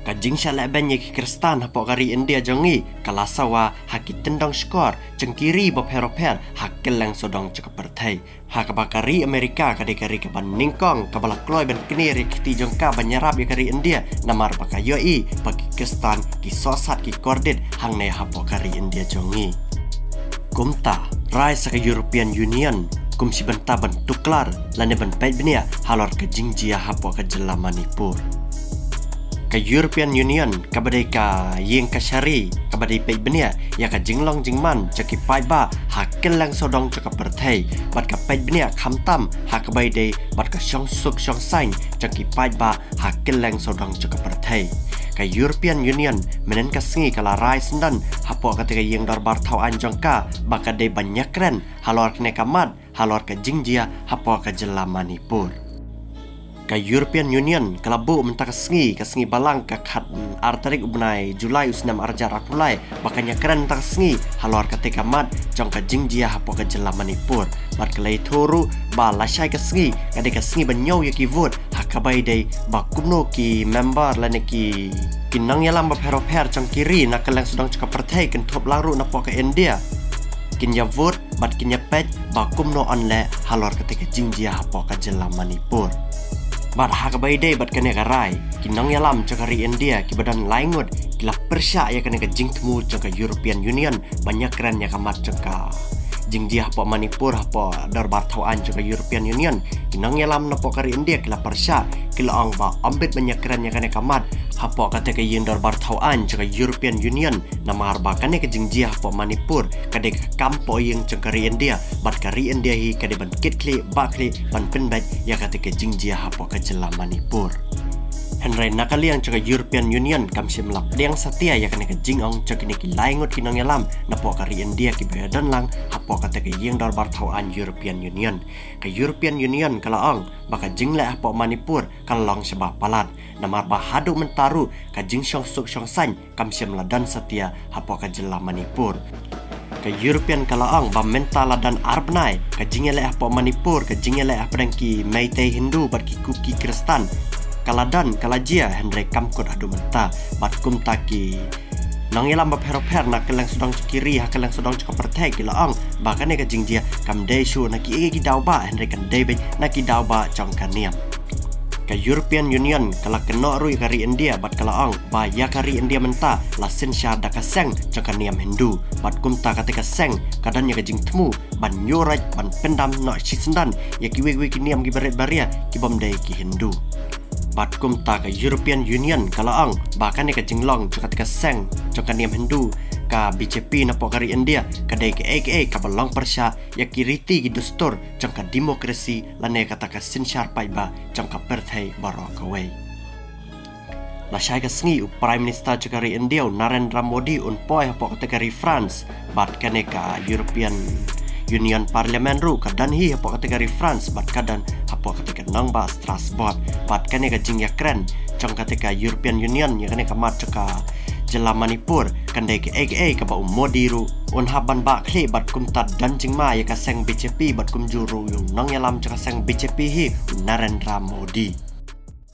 Kajing syalak banyak Kristan hapok kari India jongi kalasawa haki tendang skor cengkiri bopheroper hakkelang sodong cekapertai hakabakari Amerika kari kaban ningkong kabala kloy ban keniri kiti jongka banyarap ya kari India namar bakayoi bagi Kristan ki sosat ki kordit hang ne hapok kari India jongi kumta rai saka European Union kum si benta bentuklar lane ben pait benia halor kajing jia hapok ka jela Manipur ka European Union kabadai ka yeng ka syari kabadai pei benia ya ka jinglong jingman caki pai ba hakkel lang sodong caka perthai bat ka pei benia khamtam hakabai dei bat ka syong suk syong sain caki pai ba hakkel lang sodong caka perthai ka European Union menen ka singi kala rai sendan hapo ketika yeng darbar thau anjong ka baka dei banyak ren halor kne kamat halor ka jingjia hapo ka jela Manipur ka European Union kalabu mentaka sengi balang ka khat artarik ubnai Julai usnam arjar apulai bakanya keren mentaka sengi halor ketika mat jong ka jingjia hapo ka jela Manipur mat kelai thuru ba lasai ka sengi banyau ya ki vote hakabai dei ba kumno ki member lane ki kinang yalam ba pher jong kiri nak kelang sudang cakap pertai ken top laru napo ka India kinya vote bat kinya pet ba kumno onle halor ketika jingjia hapo ka jela Manipur bat hakabai dei bat kene karai kinang yalam cakari India ki badan laingut kila persya ya kene ka jing temu caka European Union banyak keren ya kamat caka jingjia hapo Manipur hapo darbar thauan caka European Union kinang yalam napo kari India kila persya kila ang ba ambet banyak keren ya kene kamat hapo kate ka yin darbar thauan caka European Union nama harba kane ka jingjia hapo Manipur kade ka kampo yang cakari India bat kari India hi kade ban kitkli bakli ban penbat ya kate ka jingjia hapo ka jela Manipur Henry nakali yang cakap European Union kamsi melap liang satia ya kena kejing ong cakap ni laingut kinang yalam napo kari India ki badan lang hapo kata ke yang darbar thauan European Union ke European Union kala ong baka jingle hapo Manipur kalong sebab palat namar bahadu mentaru ka jing syong suk syong san kamsi meladan satia hapo ka jela Manipur ke European kalaang ba mentala dan arbnai ka jingele hapo Manipur ka jingele apdang ki Meitei Hindu bat ki kuki Kristan kaladan kalajia Henry kamkut adu menta bat kum taki nang yalam ba pher nak kelang sudang kiri ha kelang sudang cakap pertai ki laang ba kane ka jingjia kam dei shu nak ki dau ba Henry kan dei ben nak ki dau ba chong kaniam ka European Union kala keno rui kari India bat kalaang ba ya kari India menta lasin syada ka seng cong kaniam Hindu bat kum ta katika seng kadan ya ka jing temu ban nyorai ban pendam no sisendan ya ki we ki niam ki baret baria ki bom dei ki Hindu bat kum ta ka European Union kalaang bahkan ka jinglong cakatika seng caka niam Hindu ka BJP napo kari India kadai ke AKA ka balong persya ya kiriti ki dustur cangka demokrasi lane kata ka sinsyar paiba cangka perthai barok away la syai ka sengi Prime Minister cakari India Narendra Modi un poi hapo kata kari France bat kane ka European Union Parliament ru kadan hi hapo kategori France bat kadan hapo kategori nang ba Strasbourg bat kane ka jing yakren cong kategori European Union ya kane ka mat ka jela Manipur kandai ke AKA ka ba Modi ru un haban ba khle bat kum tat dan jing ma ya ka seng BJP bat kum juru yung nang yalam ka seng BJP hi Narendra Modi